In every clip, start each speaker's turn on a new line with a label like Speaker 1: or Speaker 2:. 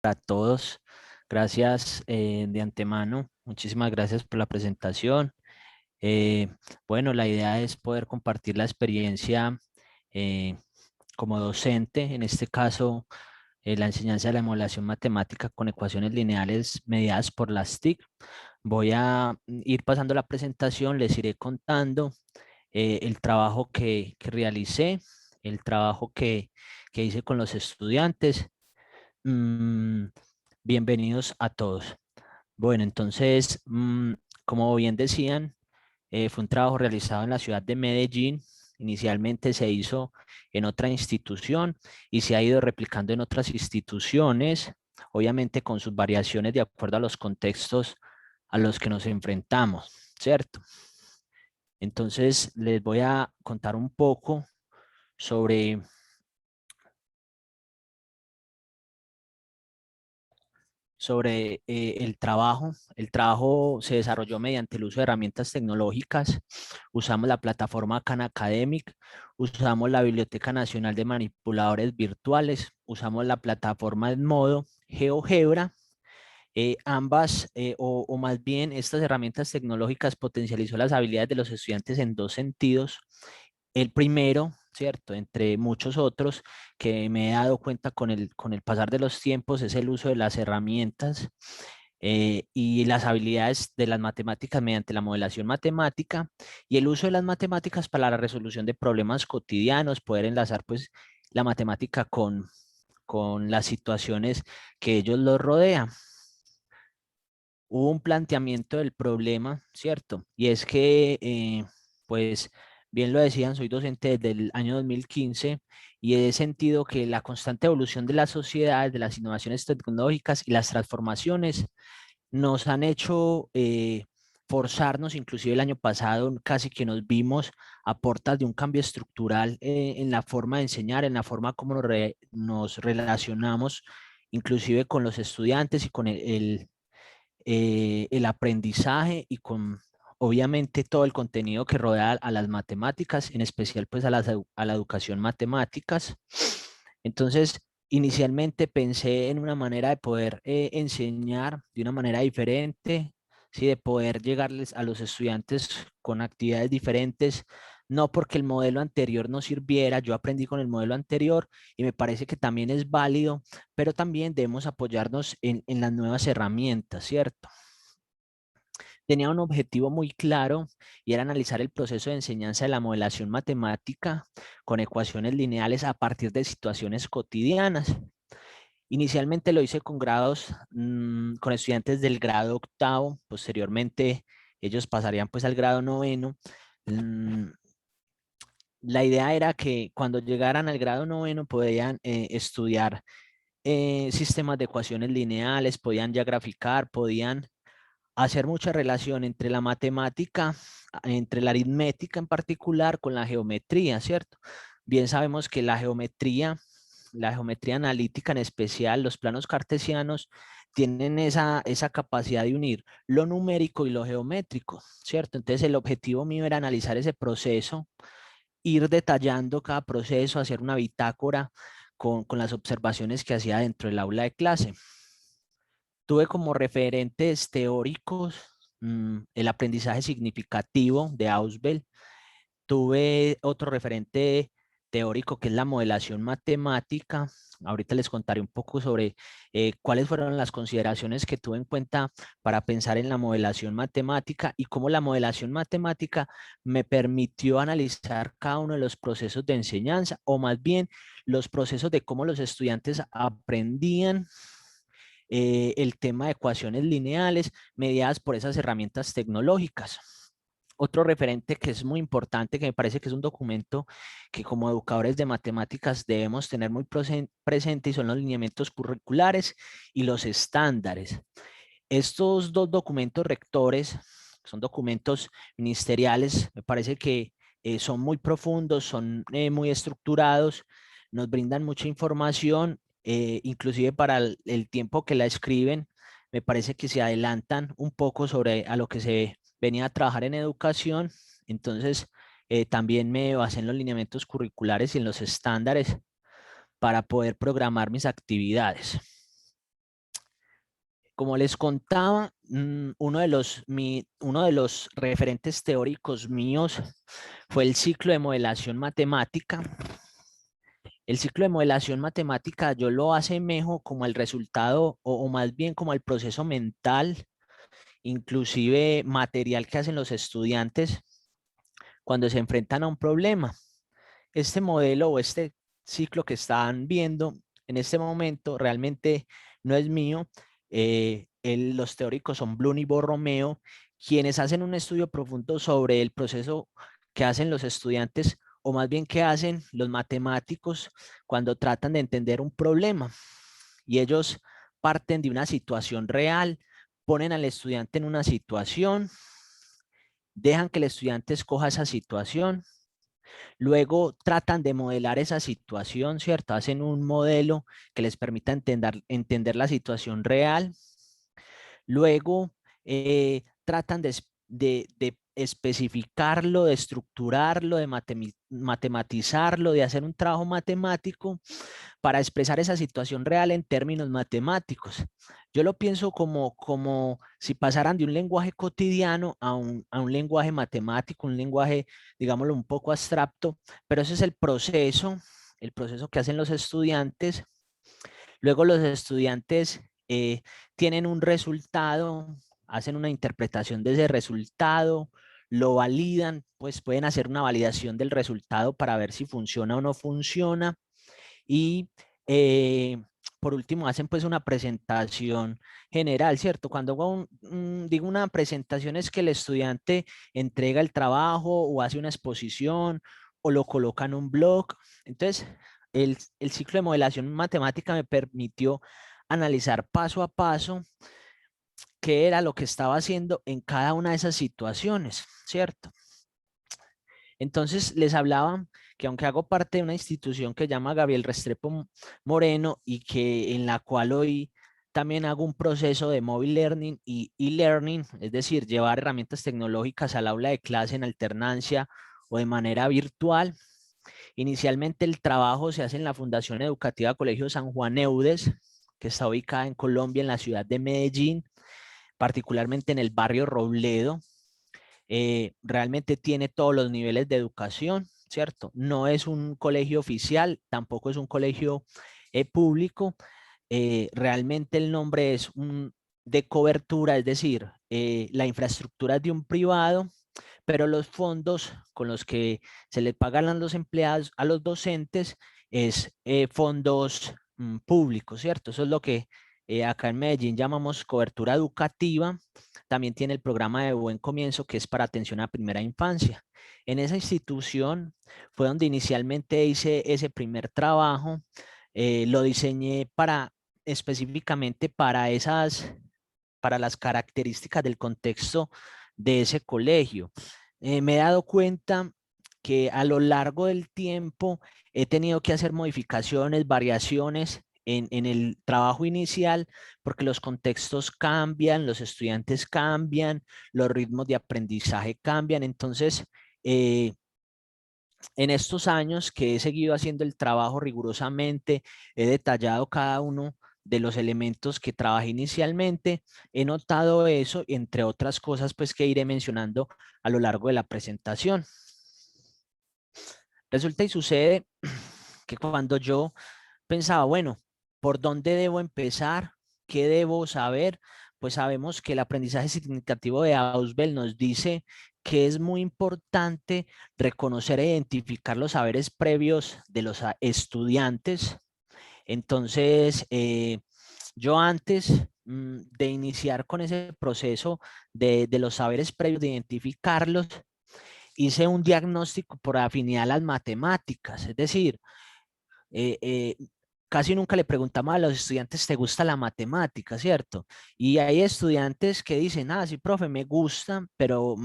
Speaker 1: Para todos. Gracias de antemano. Muchísimas gracias por la presentación. Eh, bueno, la idea es poder compartir la experiencia eh, como docente, en este caso la enseñanza de la modelación matemática con ecuaciones lineales mediadas por las TIC. Voy a ir pasando la presentación, les iré contando el trabajo que realicé, el trabajo que hice con los estudiantes. Mm, Bienvenidos a todos. Bueno, entonces, como bien decían, fue un trabajo realizado en la ciudad de Medellín. Inicialmente se hizo en otra institución y se ha ido replicando en otras instituciones, obviamente con sus variaciones de acuerdo a los contextos a los que nos enfrentamos, ¿cierto? Entonces, les voy a contar un poco sobre el trabajo. El trabajo se desarrolló mediante el uso de herramientas tecnológicas. Usamos la plataforma Khan Academic, usamos la Biblioteca Nacional de Manipuladores Virtuales, usamos la plataforma Edmodo, GeoGebra. Ambas, o más bien estas herramientas tecnológicas potencializó las habilidades de los estudiantes en dos sentidos. El primero, ¿cierto? Entre muchos otros que me he dado cuenta con el pasar de los tiempos es el uso de las herramientas y las habilidades de las matemáticas mediante la modelación matemática y el uso de las matemáticas para la resolución de problemas cotidianos, poder enlazar pues la matemática con las situaciones que ellos los rodean. Hubo un planteamiento del problema, ¿cierto? Y es que, pues, bien lo decían, soy docente desde el año 2015 y he sentido que la constante evolución de las sociedades, de las innovaciones tecnológicas y las transformaciones nos han hecho forzarnos, inclusive el año pasado casi que nos vimos a portas de un cambio estructural en la forma de enseñar, en la forma como nos relacionamos, inclusive con los estudiantes y con el aprendizaje y con obviamente todo el contenido que rodea a las matemáticas, en especial pues a la educación matemáticas. Entonces, inicialmente pensé en una manera de poder enseñar de una manera diferente, ¿sí? De poder llegarles a los estudiantes con actividades diferentes, no porque el modelo anterior no sirviera, yo aprendí con el modelo anterior y me parece que también es válido, pero también debemos apoyarnos en las nuevas herramientas, ¿cierto? Tenía un objetivo muy claro y era analizar el proceso de enseñanza de la modelación matemática con ecuaciones lineales a partir de situaciones cotidianas. Inicialmente lo hice con con estudiantes del grado octavo, posteriormente ellos pasarían pues al grado noveno. Mm, la idea era que cuando llegaran al grado noveno podían estudiar sistemas de ecuaciones lineales, podían ya graficar, podían hacer mucha relación entre la matemática, entre la aritmética en particular con la geometría, ¿cierto? Bien sabemos que la geometría analítica en especial, los planos cartesianos, tienen esa capacidad de unir lo numérico y lo geométrico, ¿cierto? Entonces el objetivo mío era analizar ese proceso, ir detallando cada proceso, hacer una bitácora con las observaciones que hacía dentro del aula de clase. Tuve como referentes teóricos el aprendizaje significativo de Ausubel. Tuve otro referente teórico que es la modelación matemática. Ahorita les contaré un poco sobre cuáles fueron las consideraciones que tuve en cuenta para pensar en la modelación matemática y cómo la modelación matemática me permitió analizar cada uno de los procesos de enseñanza o más bien los procesos de cómo los estudiantes aprendían el tema de ecuaciones lineales mediadas por esas herramientas tecnológicas. Otro referente que es muy importante, que me parece que es un documento que como educadores de matemáticas debemos tener muy presente y son los lineamientos curriculares y los estándares. Estos dos documentos rectores, son documentos ministeriales, me parece que son muy profundos, son muy estructurados, nos brindan mucha información, inclusive para el tiempo que la escriben, me parece que se adelantan un poco sobre a lo que se venía a trabajar en educación. Entonces, también me basé en los lineamientos curriculares y en los estándares para poder programar mis actividades. Como les contaba, uno de los referentes teóricos míos fue el ciclo de modelación matemática. El ciclo de modelación matemática yo lo asemejo como el resultado o más bien como el proceso mental, inclusive material que hacen los estudiantes cuando se enfrentan a un problema. Este modelo o este ciclo que están viendo en este momento realmente no es mío. Los teóricos son Bloom y Borromeo, quienes hacen un estudio profundo sobre el proceso que hacen los estudiantes, o más bien que hacen los matemáticos cuando tratan de entender un problema. Y ellos parten de una situación real, ponen al estudiante en una situación, dejan que el estudiante escoja esa situación. Luego tratan de modelar esa situación, ¿cierto? Hacen un modelo que les permita entender la situación real. Luego tratan de especificarlo, de estructurarlo, de matematizarlo, de hacer un trabajo matemático para expresar esa situación real en términos matemáticos. Yo lo pienso como si pasaran de un lenguaje cotidiano a un lenguaje matemático, un lenguaje, digámoslo, un poco abstracto, pero ese es el proceso que hacen los estudiantes. Luego los estudiantes tienen un resultado, hacen una interpretación de ese resultado, lo validan, pues pueden hacer una validación del resultado para ver si funciona o no funciona. Y por último, hacen pues una presentación general, ¿cierto? Cuando digo una presentación es que el estudiante entrega el trabajo o hace una exposición o lo coloca en un blog. Entonces, el ciclo de modelación matemática me permitió analizar paso a paso qué era lo que estaba haciendo en cada una de esas situaciones, ¿cierto? Entonces les hablaba que aunque hago parte de una institución que llama Gabriel Restrepo Moreno y que en la cual hoy también hago un proceso de mobile learning y e-learning, es decir, llevar herramientas tecnológicas al aula de clase en alternancia o de manera virtual. Inicialmente el trabajo se hace en la Fundación Educativa Colegio San Juan Eudes, que está ubicada en Colombia, en la ciudad de Medellín, particularmente en el barrio Robledo. Realmente tiene todos los niveles de educación, ¿cierto? No es un colegio oficial, tampoco es un colegio público. Realmente el nombre es de cobertura, es decir, la infraestructura es de un privado, pero los fondos con los que se le pagan a los empleados, a los docentes, es fondos públicos, ¿cierto? Eso es lo que acá en Medellín llamamos cobertura educativa. También tiene el programa de Buen Comienzo, que es para atención a primera infancia. En esa institución fue donde inicialmente hice ese primer trabajo. Lo diseñé específicamente para las características del contexto de ese colegio. Me he dado cuenta que a lo largo del tiempo he tenido que hacer modificaciones, variaciones en el trabajo inicial, porque los contextos cambian, los estudiantes cambian, los ritmos de aprendizaje cambian. Entonces, en estos años que he seguido haciendo el trabajo rigurosamente, he detallado cada uno de los elementos que trabajé inicialmente, he notado eso, entre otras cosas, pues que iré mencionando a lo largo de la presentación. Resulta y sucede que cuando yo pensaba, bueno, ¿por dónde debo empezar? ¿Qué debo saber? Pues sabemos que el aprendizaje significativo de Ausubel nos dice que es muy importante reconocer e identificar los saberes previos de los estudiantes. Entonces, yo antes de iniciar con ese proceso de los saberes previos, de identificarlos, hice un diagnóstico por afinidad a las matemáticas, es decir, eh, eh, casi nunca le preguntamos a los estudiantes, ¿te gusta la matemática, cierto? Y hay estudiantes que dicen, sí, profe, me gusta, pero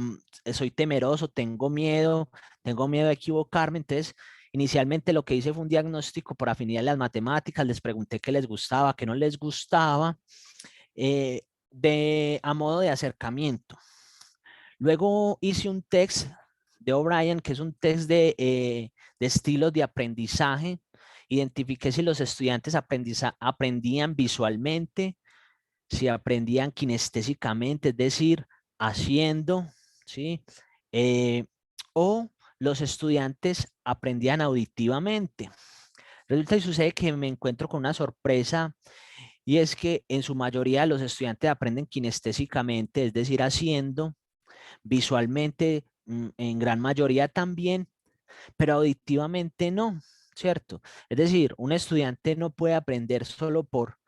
Speaker 1: soy temeroso, tengo miedo de equivocarme. Entonces, inicialmente lo que hice fue un diagnóstico por afinidad a las matemáticas, les pregunté qué les gustaba, qué no les gustaba, a modo de acercamiento. Luego hice un test de O'Brien, que es un test de estilos de aprendizaje. Identifiqué si los estudiantes aprendían visualmente, si aprendían kinestésicamente, es decir, haciendo, ¿sí? Eh, o los estudiantes aprendían auditivamente. Resulta y sucede que me encuentro con una sorpresa y es que en su mayoría los estudiantes aprenden kinestésicamente, es decir, haciendo, visualmente en gran mayoría también, pero auditivamente no, ¿cierto? Es decir, un estudiante no puede aprender solo por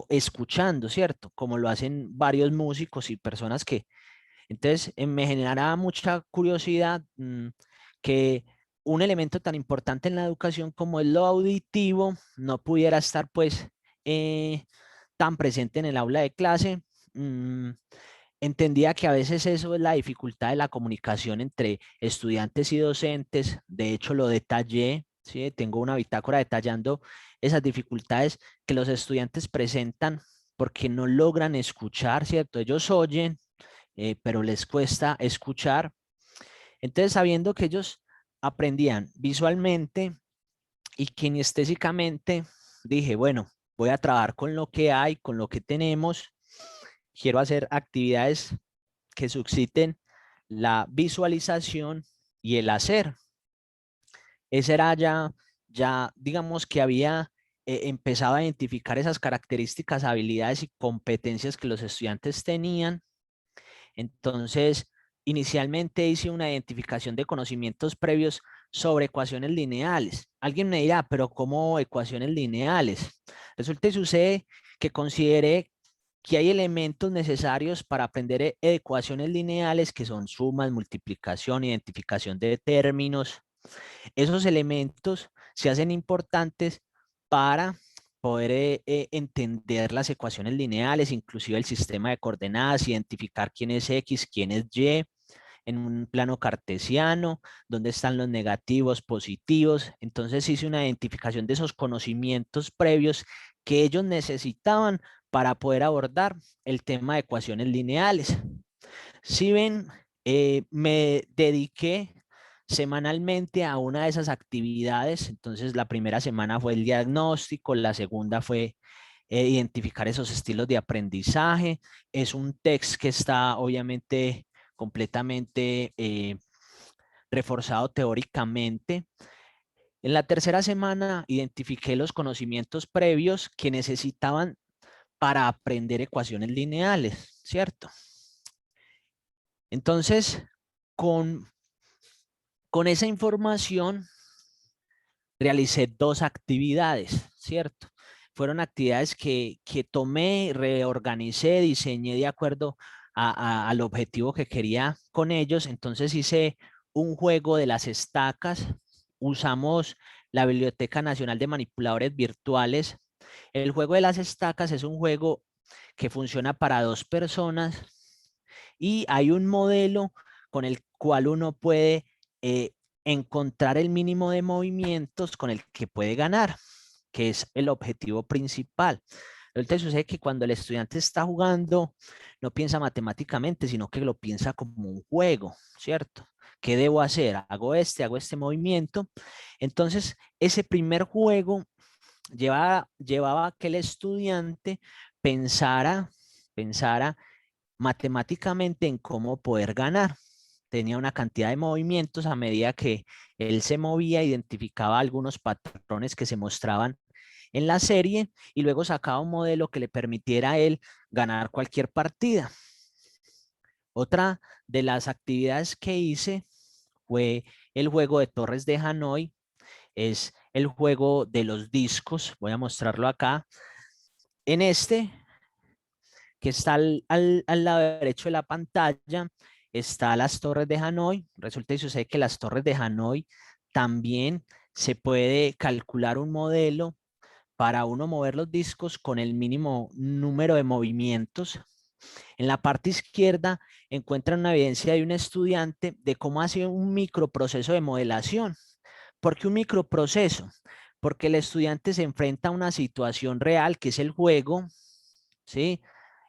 Speaker 1: escuchando, ¿cierto? Como lo hacen varios músicos y personas que... Entonces, me generaba mucha curiosidad que un elemento tan importante en la educación como es lo auditivo no pudiera estar pues tan presente en el aula de clase. Mm, Entendía que a veces eso es la dificultad de la comunicación entre estudiantes y docentes. De hecho, lo detallé, ¿sí? Tengo una bitácora detallando esas dificultades que los estudiantes presentan porque no logran escuchar, ¿cierto? Ellos oyen, pero les cuesta escuchar. Entonces, sabiendo que ellos aprendían visualmente y kinestésicamente, dije, bueno, voy a trabajar con lo que hay, con lo que tenemos. Quiero hacer actividades que susciten la visualización y el hacer. Ese era ya digamos que había empezado a identificar esas características, habilidades y competencias que los estudiantes tenían. Entonces, inicialmente hice una identificación de conocimientos previos sobre ecuaciones lineales. Alguien me dirá, pero ¿cómo ecuaciones lineales? Resulta y sucede que consideré que hay elementos necesarios para aprender ecuaciones lineales que son sumas, multiplicación, identificación de términos. Esos elementos se hacen importantes para poder entender las ecuaciones lineales, inclusive el sistema de coordenadas, identificar quién es X, quién es Y en un plano cartesiano, dónde están los negativos, positivos. Entonces hice una identificación de esos conocimientos previos que ellos necesitaban para poder abordar el tema de ecuaciones lineales. Si ven, me dediqué semanalmente a una de esas actividades. Entonces, la primera semana fue el diagnóstico, la segunda fue identificar esos estilos de aprendizaje. Es un texto que está obviamente completamente reforzado teóricamente. En la tercera semana identifiqué los conocimientos previos que necesitaban para aprender ecuaciones lineales, ¿cierto? Entonces, con, con esa información realicé dos actividades, ¿cierto? Fueron actividades que tomé, reorganicé, diseñé de acuerdo al objetivo que quería con ellos. Entonces hice un juego de las estacas. Usamos la Biblioteca Nacional de Manipuladores Virtuales. El juego de las estacas es un juego que funciona para dos personas y hay un modelo con el cual uno puede encontrar el mínimo de movimientos con el que puede ganar, que es el objetivo principal. Entonces sucede que cuando el estudiante está jugando, no piensa matemáticamente, sino que lo piensa como un juego, ¿cierto? ¿Qué debo hacer? Hago este movimiento. Entonces, ese primer juego llevaba a que el estudiante pensara matemáticamente en cómo poder ganar. Tenía una cantidad de movimientos a medida que él se movía, identificaba algunos patrones que se mostraban en la serie y luego sacaba un modelo que le permitiera a él ganar cualquier partida. Otra de las actividades que hice fue el juego de Torres de Hanoi. Es el juego de los discos. Voy a mostrarlo acá. En este, que está al lado derecho de la pantalla, está las Torres de Hanoi. Resulta y sucede que las Torres de Hanoi también se puede calcular un modelo para uno mover los discos con el mínimo número de movimientos. En la parte izquierda encuentran una evidencia de un estudiante de cómo hace un microproceso de modelación. ¿Por qué un microproceso? Porque el estudiante se enfrenta a una situación real que es el juego, ¿sí?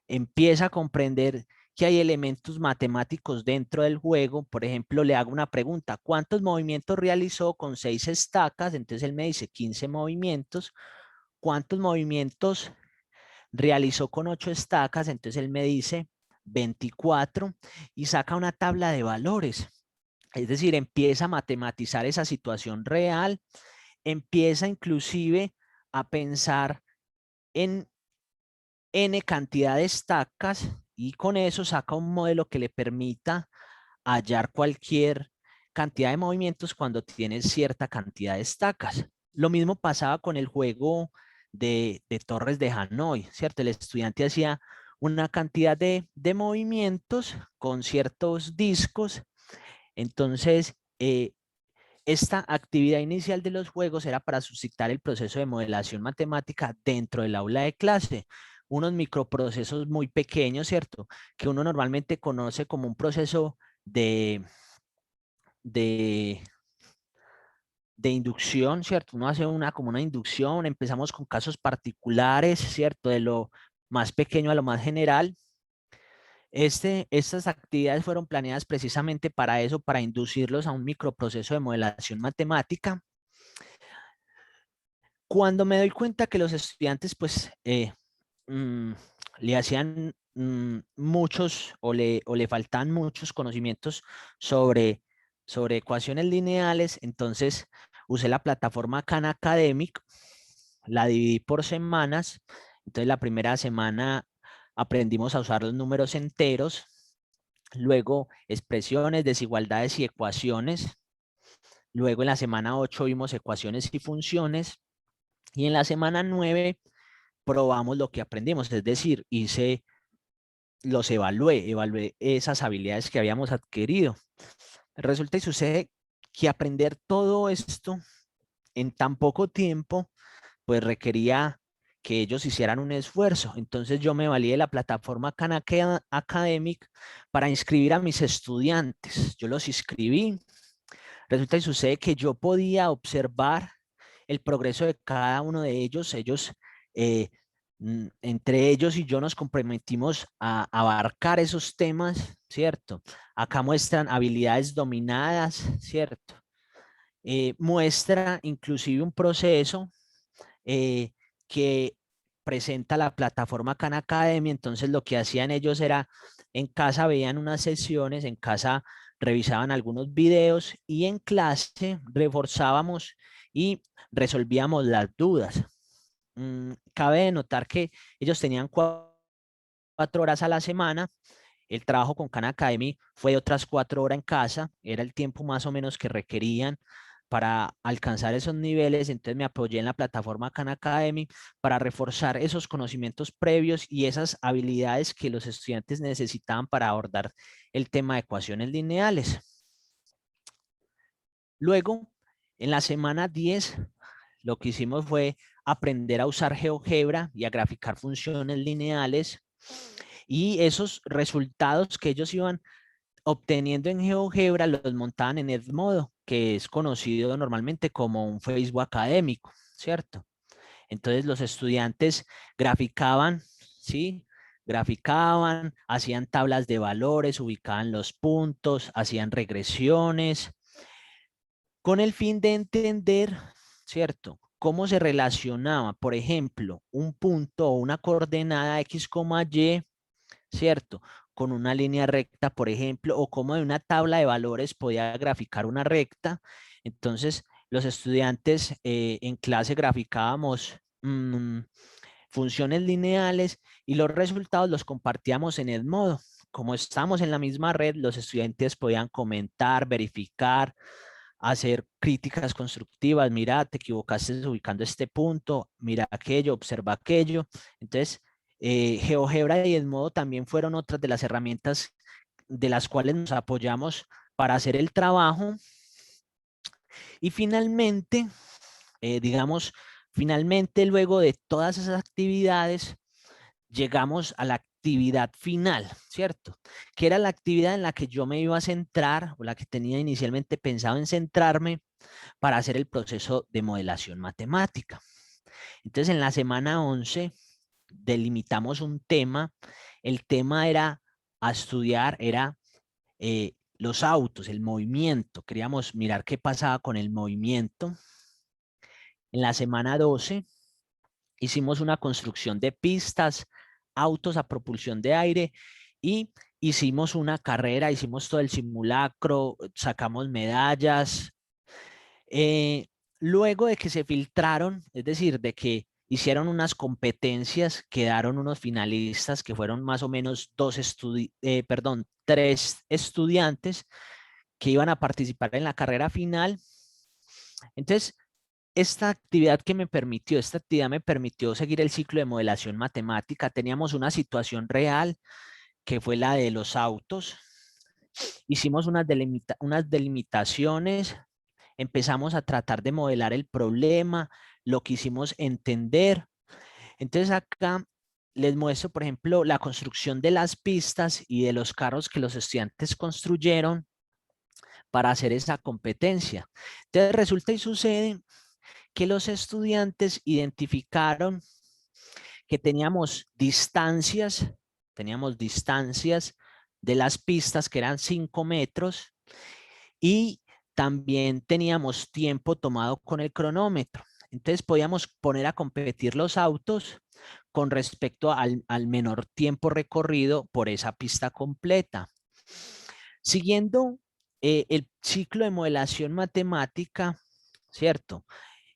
Speaker 1: Empieza a comprender que hay elementos matemáticos dentro del juego. Por ejemplo, le hago una pregunta: ¿cuántos movimientos realizó con 6 estacas? Entonces él me dice 15 movimientos. ¿Cuántos movimientos realizó con 8 estacas, entonces él me dice 24 y saca una tabla de valores. Es decir, empieza a matematizar esa situación real, empieza inclusive a pensar en N cantidad de estacas y con eso saca un modelo que le permita hallar cualquier cantidad de movimientos cuando tienes cierta cantidad de estacas. Lo mismo pasaba con el juego de torres de Hanoi, ¿cierto? El estudiante hacía una cantidad de movimientos con ciertos discos. Entonces, esta actividad inicial de los juegos era para suscitar el proceso de modelación matemática dentro del aula de clase. Unos microprocesos muy pequeños, ¿cierto? Que uno normalmente conoce como un proceso de, de, de inducción, ¿cierto? Uno hace como una inducción, empezamos con casos particulares, ¿cierto? De lo más pequeño a lo más general. Estas actividades fueron planeadas precisamente para eso, para inducirlos a un microproceso de modelación matemática. Cuando me doy cuenta que los estudiantes, pues, mm, le hacían muchos o le faltan muchos conocimientos sobre ecuaciones lineales, entonces usé la plataforma Khan Academic, la dividí por semanas. Entonces la primera semana aprendimos a usar los números enteros, luego expresiones, desigualdades y ecuaciones. Luego en la semana 8 vimos ecuaciones y funciones. Y en la semana 9 probamos lo que aprendimos, es decir, evalué esas habilidades que habíamos adquirido. Resulta y sucede que aprender todo esto en tan poco tiempo, pues requería que ellos hicieran un esfuerzo. Entonces yo me valí de la plataforma Khan Academic para inscribir a mis estudiantes. Yo los inscribí. Resulta y sucede que yo podía observar el progreso de cada uno de ellos. Eh, Entre ellos y yo nos comprometimos a abarcar esos temas, ¿cierto? Acá muestran habilidades dominadas, ¿cierto? Muestra inclusive un proceso eh, que presenta la plataforma Khan Academy. Entonces lo que hacían ellos era, en casa veían unas sesiones, en casa revisaban algunos videos y en clase reforzábamos y resolvíamos las dudas. Cabe notar que ellos tenían 4 horas a la semana. El trabajo con Khan Academy fue de otras 4 horas en casa, era el tiempo más o menos que requerían para alcanzar esos niveles. Entonces me apoyé en la plataforma Khan Academy para reforzar esos conocimientos previos y esas habilidades que los estudiantes necesitaban para abordar el tema de ecuaciones lineales. Luego, en la semana 10, lo que hicimos fue aprender a usar GeoGebra y a graficar funciones lineales, y esos resultados que ellos iban obteniendo en GeoGebra los montaban en Edmodo, que es conocido normalmente como un Facebook académico, ¿cierto? Entonces los estudiantes graficaban, ¿sí? Graficaban, hacían tablas de valores, ubicaban los puntos, hacían regresiones, con el fin de entender, ¿cierto? Cómo se relacionaba, por ejemplo, un punto o una coordenada X, Y, ¿cierto? Con una línea recta, por ejemplo, o cómo de una tabla de valores podía graficar una recta. Entonces, los estudiantes en clase graficábamos funciones lineales y los resultados los compartíamos en Edmodo. Como estamos en la misma red, los estudiantes podían comentar, verificar, hacer críticas constructivas. Mira, te equivocaste ubicando este punto, mira aquello, observa aquello. Entonces, GeoGebra y Edmodo también fueron otras de las herramientas de las cuales nos apoyamos para hacer el trabajo. Y finalmente, finalmente luego de todas esas actividades, llegamos a la actividad final, ¿cierto? Que era la actividad en la que yo me iba a centrar, o la que tenía inicialmente pensado en centrarme para hacer el proceso de modelación matemática. Entonces, en la semana 11 delimitamos un tema. El tema era a estudiar, era los autos, el movimiento. Queríamos mirar qué pasaba con el movimiento. En la semana 12 hicimos una construcción de pistas, autos a propulsión de aire y hicimos una carrera, hicimos todo el simulacro, sacamos medallas. Eh, Luego de que se filtraron, es decir, de que hicieron unas competencias, quedaron unos finalistas que fueron más o menos tres estudiantes que iban a participar en la carrera final. Entonces, esta actividad me permitió seguir el ciclo de modelación matemática. Teníamos una situación real que fue la de los autos. Hicimos unas delimitaciones, empezamos a tratar de modelar el problema, lo quisimos entender. Entonces acá les muestro, por ejemplo, la construcción de las pistas y de los carros que los estudiantes construyeron para hacer esa competencia. Entonces resulta y sucede que los estudiantes identificaron que teníamos distancias de las pistas que eran 5 metros y también teníamos tiempo tomado con el cronómetro. Entonces podíamos poner a competir los autos con respecto al menor tiempo recorrido por esa pista completa. Siguiendo el ciclo de modelación matemática, ¿cierto?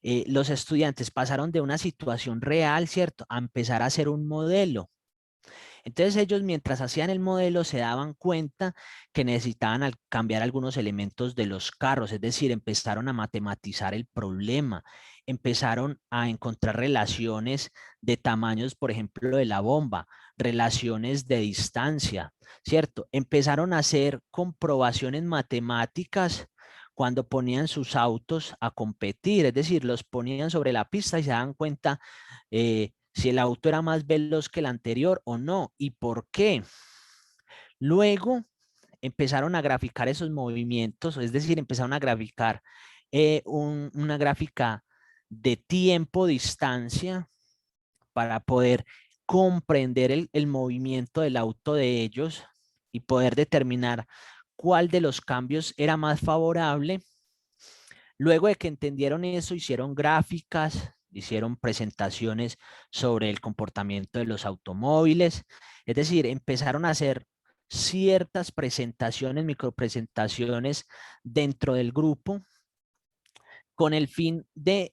Speaker 1: Los estudiantes pasaron de una situación real, ¿cierto?, a empezar a hacer un modelo. Entonces ellos mientras hacían el modelo se daban cuenta que necesitaban cambiar algunos elementos de los carros, es decir, empezaron a matematizar el problema, empezaron a encontrar relaciones de tamaños, por ejemplo, de la bomba, relaciones de distancia, ¿cierto? Empezaron a hacer comprobaciones matemáticas cuando ponían sus autos a competir, es decir, los ponían sobre la pista y se daban cuenta si el auto era más veloz que el anterior o no y por qué. Luego empezaron a graficar esos movimientos, es decir, empezaron a graficar una gráfica de tiempo-distancia para poder comprender el movimiento del auto de ellos y poder determinar cuál de los cambios era más favorable. Luego de que entendieron eso, hicieron gráficas, hicieron presentaciones sobre el comportamiento de los automóviles, es decir, empezaron a hacer ciertas presentaciones, micropresentaciones dentro del grupo con el fin de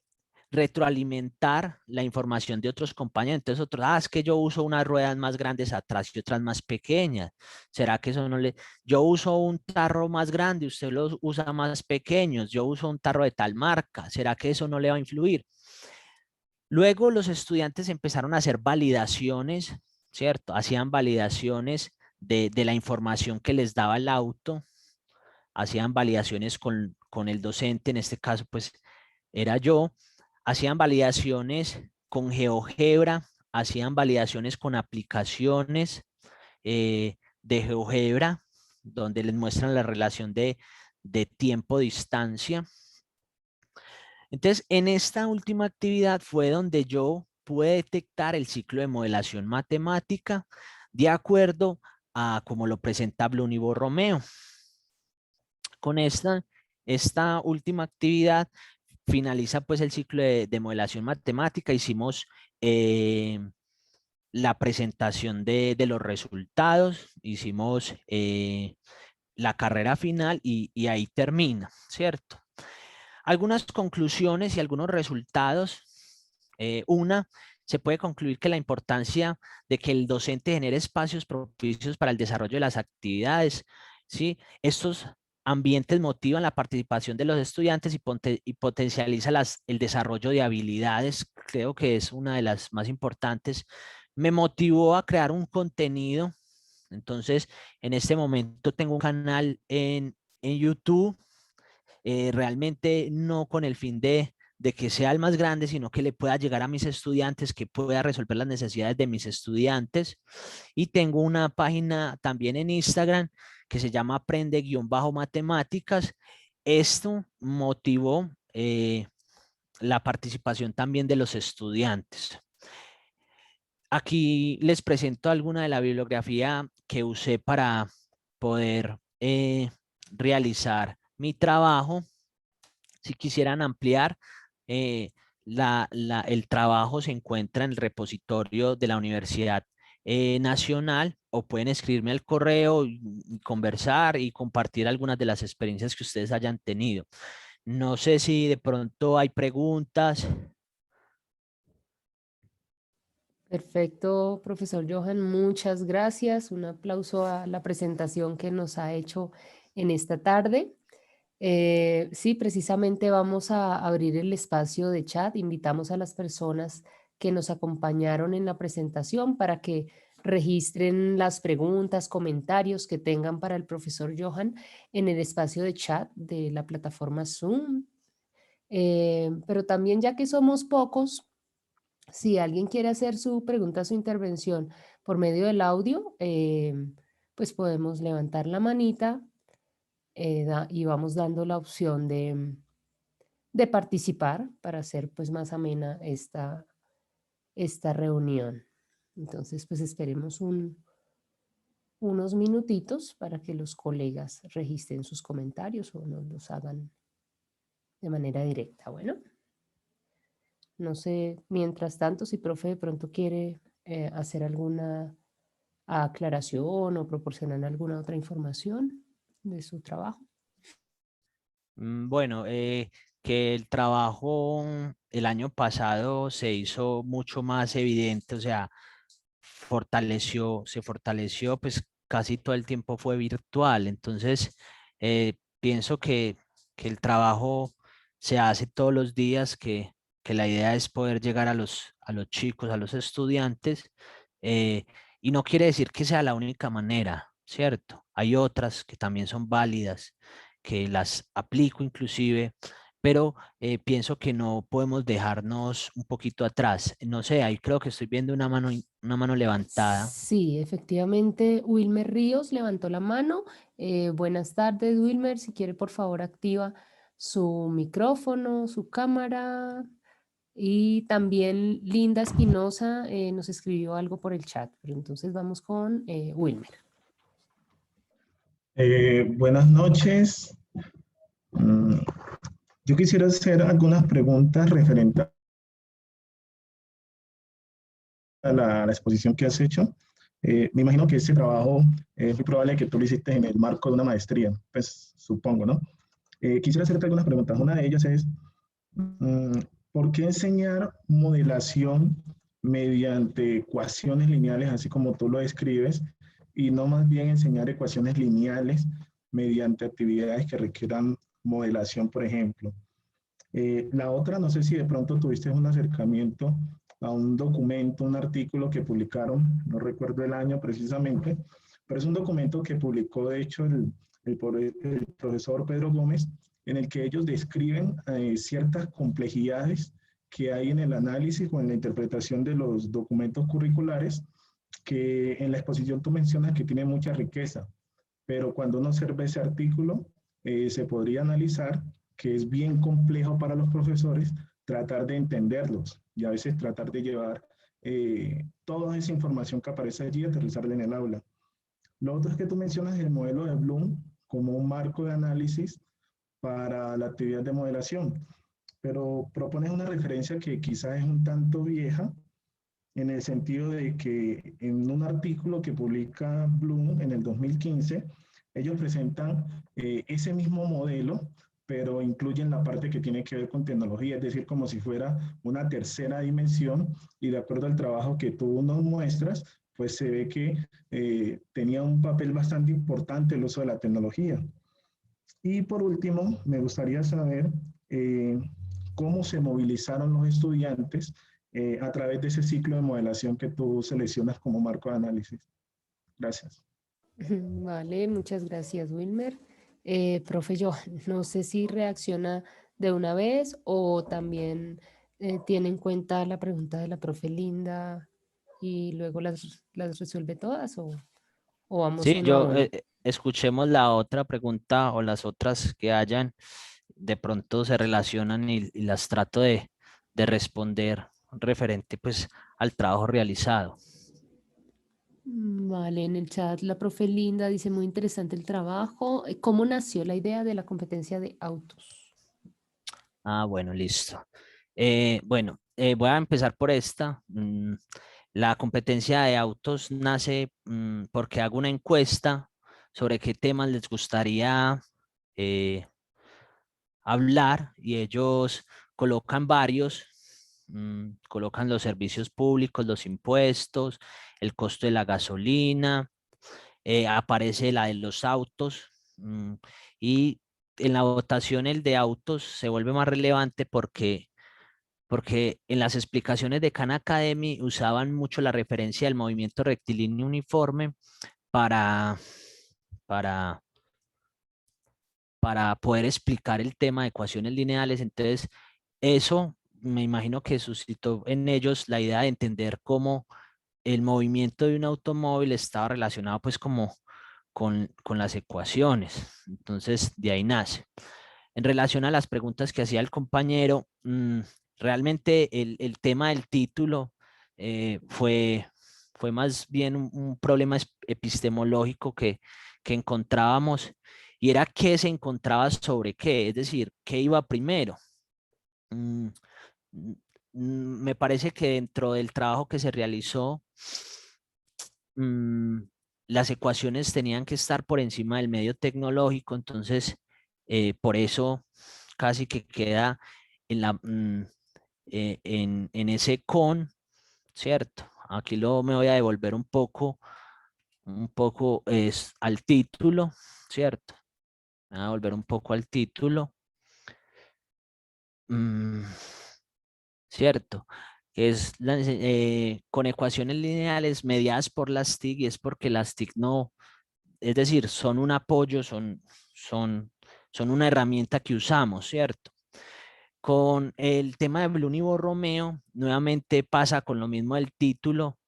Speaker 1: retroalimentar la información de otros compañeros. Entonces otros, es que yo uso unas ruedas más grandes atrás y otras más pequeñas. ¿Será que eso no le... Yo uso un tarro más grande, usted los usa más pequeños. Yo uso un tarro de tal marca. ¿Será que eso no le va a influir? Luego los estudiantes empezaron a hacer validaciones, ¿cierto? Hacían validaciones de la información que les daba el auto. Hacían validaciones con el docente, en este caso pues era yo, hacían validaciones con GeoGebra, hacían validaciones con aplicaciones de GeoGebra, donde les muestran la relación de tiempo-distancia. Entonces, en esta última actividad fue donde yo pude detectar el ciclo de modelación matemática de acuerdo a como lo presenta Blum y Borromeo. Con esta última actividad finaliza pues el ciclo de modelación matemática. Hicimos la presentación de los resultados, hicimos la carrera final y ahí termina, ¿cierto? Algunas conclusiones y algunos resultados. Una, se puede concluir que la importancia de que el docente genere espacios propicios para el desarrollo de las actividades, ¿sí? Estos ambientes motivan la participación de los estudiantes y potencializa el desarrollo de habilidades. Creo que es una de las más importantes. Me motivó a crear un contenido. Entonces, en este momento tengo un canal en YouTube, realmente no con el fin de que sea el más grande, sino que le pueda llegar a mis estudiantes, que pueda resolver las necesidades de mis estudiantes. Y tengo una página también en Instagram que se llama Aprende-Matemáticas. Esto motivó la participación también de los estudiantes. Aquí les presento alguna de la bibliografía que usé para poder realizar mi trabajo. Si quisieran ampliar, el trabajo se encuentra en el repositorio de la Universidad Nacional, o pueden escribirme al correo y conversar y compartir algunas de las experiencias que ustedes hayan tenido. No sé si de pronto hay preguntas.
Speaker 2: Perfecto, profesor Johan, muchas gracias. Un aplauso a la presentación que nos ha hecho en esta tarde. Sí, precisamente vamos a abrir el espacio de chat. Invitamos a las personas que nos acompañaron en la presentación para que registren las preguntas, comentarios que tengan para el profesor Johan en el espacio de chat de la plataforma Zoom. Pero también, ya que somos pocos, si alguien quiere hacer su pregunta, su intervención por medio del audio, pues podemos levantar la manita y vamos dando la opción de participar para hacer pues más amena esta reunión. Entonces, pues esperemos unos minutitos para que los colegas registren sus comentarios o nos los hagan de manera directa. Bueno, no sé, mientras tanto, si profe de pronto quiere hacer alguna aclaración o proporcionar alguna otra información de su trabajo.
Speaker 1: Bueno, que el trabajo el año pasado se hizo mucho más evidente, o sea, se fortaleció, pues casi todo el tiempo fue virtual. Entonces, pienso que el trabajo se hace todos los días, que la idea es poder llegar a los chicos, a los estudiantes, eh, y no quiere decir que sea la única manera, ¿cierto? Hay otras que también son válidas, que las aplico inclusive, pero pienso que no podemos dejarnos un poquito atrás. No sé, ahí creo que estoy viendo una mano levantada.
Speaker 2: Sí, efectivamente, Wilmer Ríos levantó la mano. Buenas tardes, Wilmer. Si quiere, por favor, activa su micrófono, su cámara. Y también Linda Espinosa nos escribió algo por el chat. Pero entonces vamos con Wilmer.
Speaker 3: Buenas noches. Mm, Yo quisiera hacer algunas preguntas referentes a la exposición que has hecho. Me imagino que ese trabajo es muy probable que tú lo hiciste en el marco de una maestría, pues supongo, ¿no? Quisiera hacerte algunas preguntas. Una de ellas es, mm, ¿por qué enseñar modelación mediante ecuaciones lineales, así como tú lo describes, y no más bien enseñar ecuaciones lineales mediante actividades que requieran modelación, por ejemplo? La otra, no sé si de pronto tuviste un acercamiento a un documento, un artículo que publicaron, no recuerdo el año precisamente, pero es un documento que publicó de hecho el profesor Pedro Gómez, en el que ellos describen ciertas complejidades que hay en el análisis o en la interpretación de los documentos curriculares, que en la exposición tú mencionas que tiene mucha riqueza, pero cuando uno observa ese artículo, se podría analizar que es bien complejo para los profesores tratar de entenderlos y a veces tratar de llevar toda esa información que aparece allí, aterrizarla en el aula. Lo otro es que tú mencionas el modelo de Bloom como un marco de análisis para la actividad de modelación, pero propones una referencia que quizás es un tanto vieja, en el sentido de que en un artículo que publica Bloom en el 2015, ellos presentan ese mismo modelo, pero incluyen la parte que tiene que ver con tecnología, es decir, como si fuera una tercera dimensión, y de acuerdo al trabajo que tú nos muestras, pues se ve que tenía un papel bastante importante el uso de la tecnología. Y por último, me gustaría saber eh, cómo se movilizaron los estudiantes a través de ese ciclo de modelación que tú seleccionas como marco de análisis. Gracias.
Speaker 2: Vale, muchas gracias, Wilmer. Profe Johan, no sé si reacciona de una vez o también tiene en cuenta la pregunta de la profe Linda y luego las resuelve todas o vamos
Speaker 1: Sí,
Speaker 2: uno a uno.
Speaker 1: escuchemos la otra pregunta o las otras que hayan, de pronto se relacionan y las trato de responder referente pues al trabajo realizado.
Speaker 2: Vale, en el chat la profe Linda dice muy interesante el trabajo. ¿Cómo nació la idea de la competencia de autos?
Speaker 1: Ah, bueno, listo. Bueno, voy a empezar por esta. La competencia de autos nace porque hago una encuesta sobre qué temas les gustaría eh, hablar y ellos colocan varios, colocan los servicios públicos, los impuestos, el costo de la gasolina, aparece la de los autos y en la votación el de autos se vuelve más relevante porque en las explicaciones de Khan Academy usaban mucho la referencia del movimiento rectilíneo uniforme para, para, para poder explicar el tema de ecuaciones lineales. Entonces, eso me imagino que suscitó en ellos la idea de entender cómo el movimiento de un automóvil estaba relacionado pues como con las ecuaciones. Entonces, de ahí nace. En relación a las preguntas que hacía el compañero, realmente el tema del título fue más bien un problema epistemológico que encontrábamos y era qué se encontraba sobre qué, es decir, qué iba primero. Mm, mm, Me parece que dentro del trabajo que se realizó, mm, las ecuaciones tenían que estar por encima del medio tecnológico, entonces por eso casi que queda en, en ese con, ¿cierto? Aquí me voy a devolver un poco es al título, ¿cierto? Me voy a volver un poco al título. ¿Cierto? Que es con ecuaciones lineales mediadas por las TIC y es porque las TIC no, es decir, son un apoyo, son una herramienta que usamos, ¿cierto? Con el tema de Bloom y Borromeo, nuevamente pasa con lo mismo del título,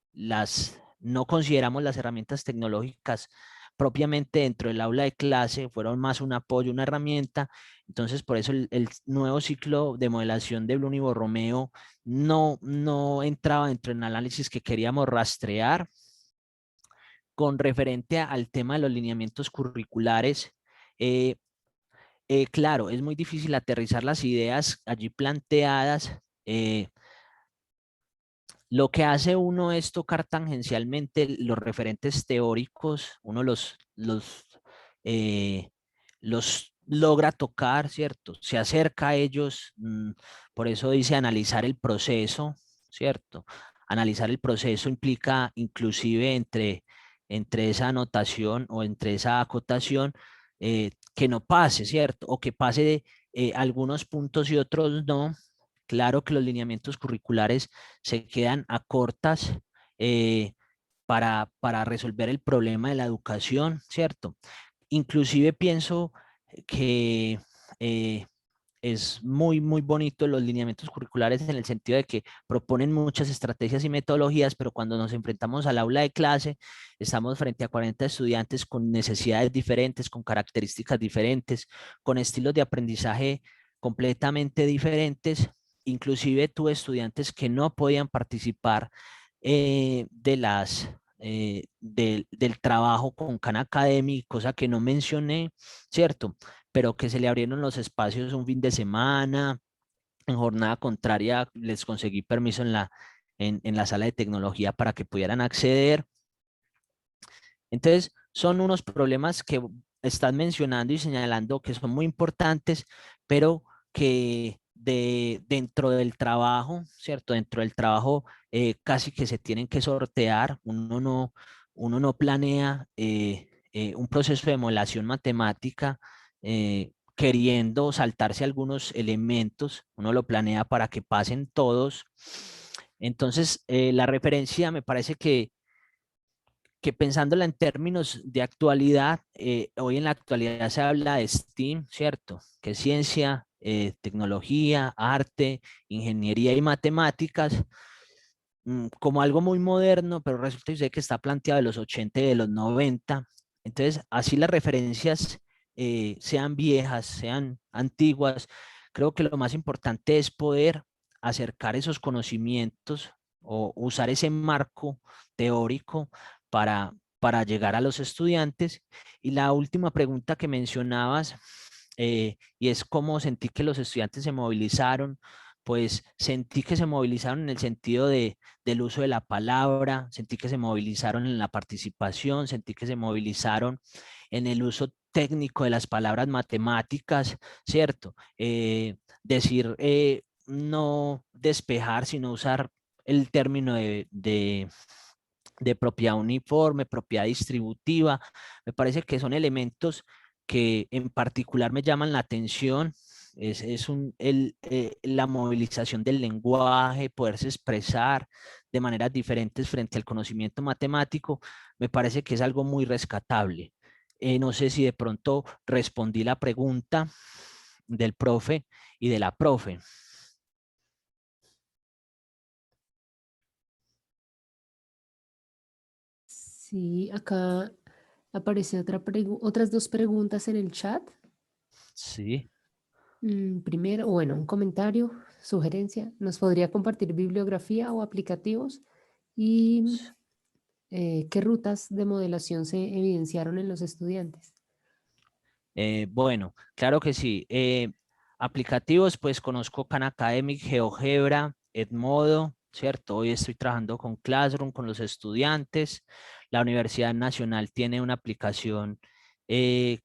Speaker 1: no consideramos las herramientas tecnológicas propiamente dentro del aula de clase, fueron más un apoyo, una herramienta. Entonces, por eso el nuevo ciclo de modelación de Bloom y Borromeo no entraba dentro del análisis que queríamos rastrear. Con referente al tema de los lineamientos curriculares, claro, es muy difícil aterrizar las ideas allí planteadas. Lo que hace uno es tocar tangencialmente los referentes teóricos, uno eh, los logra tocar, ¿cierto? Se acerca a ellos, por eso dice analizar el proceso, ¿cierto? Analizar el proceso implica inclusive entre esa anotación o entre esa acotación que no pase, ¿cierto? O que pase algunos puntos y otros no. Claro que los lineamientos curriculares se quedan a cortas para resolver el problema de la educación, ¿cierto? Inclusive pienso que eh, es muy bonito los lineamientos curriculares en el sentido de que proponen muchas estrategias y metodologías, pero cuando nos enfrentamos al aula de clase, estamos frente a 40 estudiantes con necesidades diferentes, con características diferentes, con estilos de aprendizaje completamente diferentes. Inclusive tuve estudiantes que no podían participar del trabajo con Khan Academy, cosa que no mencioné, ¿cierto? Pero que se le abrieron los espacios un fin de semana, en jornada contraria les conseguí permiso en la sala de tecnología para que pudieran acceder. Entonces, son unos problemas que están mencionando y señalando que son muy importantes, pero que dentro del trabajo, ¿cierto? Dentro del trabajo casi que se tienen que sortear. Uno no planea un proceso de modelación matemática queriendo saltarse algunos elementos. Uno lo planea para que pasen todos. Entonces, la referencia me parece que pensándola en términos de actualidad, hoy en la actualidad se habla de STEAM, ¿cierto? Que es ciencia, tecnología, arte, ingeniería y matemáticas, como algo muy moderno, pero resulta que está planteado de los 80 y de los 90. Entonces, así las referencias sean viejas, sean antiguas, creo que lo más importante es poder acercar esos conocimientos o usar ese marco teórico para llegar a los estudiantes. Y la última pregunta que mencionabas, y es cómo sentí que los estudiantes se movilizaron. pues sentí que se movilizaron en el sentido del uso de la palabra, sentí que se movilizaron en la participación, sentí que se movilizaron en el uso técnico de las palabras matemáticas, ¿cierto? Decir no despejar, sino usar el término de propiedad uniforme, propiedad distributiva. Me parece que son elementos que en particular me llaman la atención. La movilización del lenguaje, poderse expresar de maneras diferentes frente al conocimiento matemático, me parece que es algo muy rescatable. No sé si de pronto respondí la pregunta del profe y de la profe.
Speaker 2: Sí, acá aparece otras dos preguntas en el chat.
Speaker 1: Sí.
Speaker 2: Primero, bueno, un comentario, sugerencia. ¿Nos podría compartir bibliografía o aplicativos? ¿Y qué rutas de modelación se evidenciaron en los estudiantes?
Speaker 1: Bueno, claro que sí. Aplicativos, pues conozco Khan Academic, GeoGebra, Edmodo, ¿cierto? Hoy estoy trabajando con Classroom, con los estudiantes. La Universidad Nacional tiene una aplicación que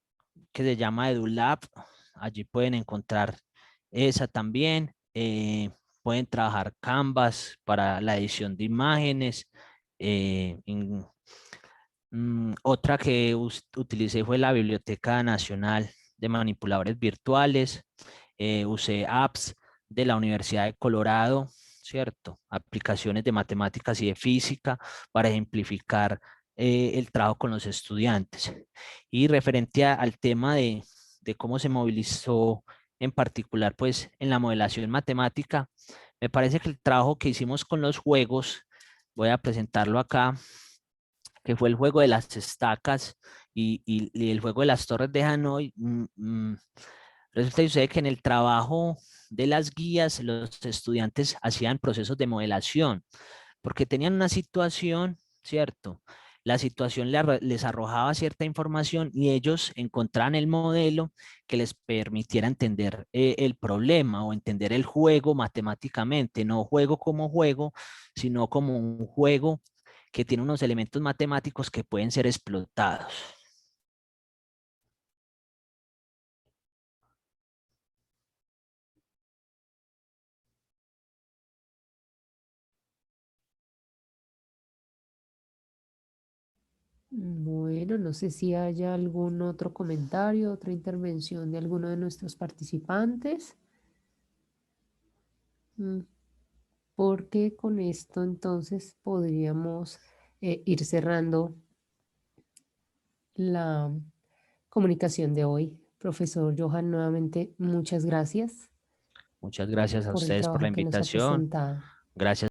Speaker 1: se llama EduLab. Allí pueden encontrar esa también. Pueden trabajar Canvas para la edición de imágenes. Otra que utilicé fue la Biblioteca Nacional de Manipuladores Virtuales. Usé apps de la Universidad de Colorado, ¿cierto? Aplicaciones de matemáticas y de física para ejemplificar el trabajo con los estudiantes. Y referente al tema de cómo se movilizó en particular, pues en la modelación matemática, me parece que el trabajo que hicimos con los juegos, voy a presentarlo acá, que fue el juego de las estacas y el juego de las torres de Hanoi. Resulta y sucede que en el trabajo de las guías los estudiantes hacían procesos de modelación porque tenían una situación, ¿cierto? La situación les arrojaba cierta información y ellos encontraban el modelo que les permitiera entender el problema o entender el juego matemáticamente, no juego como juego, sino como un juego que tiene unos elementos matemáticos que pueden ser explotados.
Speaker 2: Bueno, no sé si haya algún otro comentario, otra intervención de alguno de nuestros participantes. Porque con esto entonces podríamos ir cerrando la comunicación de hoy. Profesor Johan, nuevamente muchas gracias
Speaker 1: Muchas gracias a
Speaker 2: por el
Speaker 1: ustedes por la
Speaker 2: trabajo que nos ha
Speaker 1: invitación.
Speaker 2: presentado.
Speaker 1: Gracias.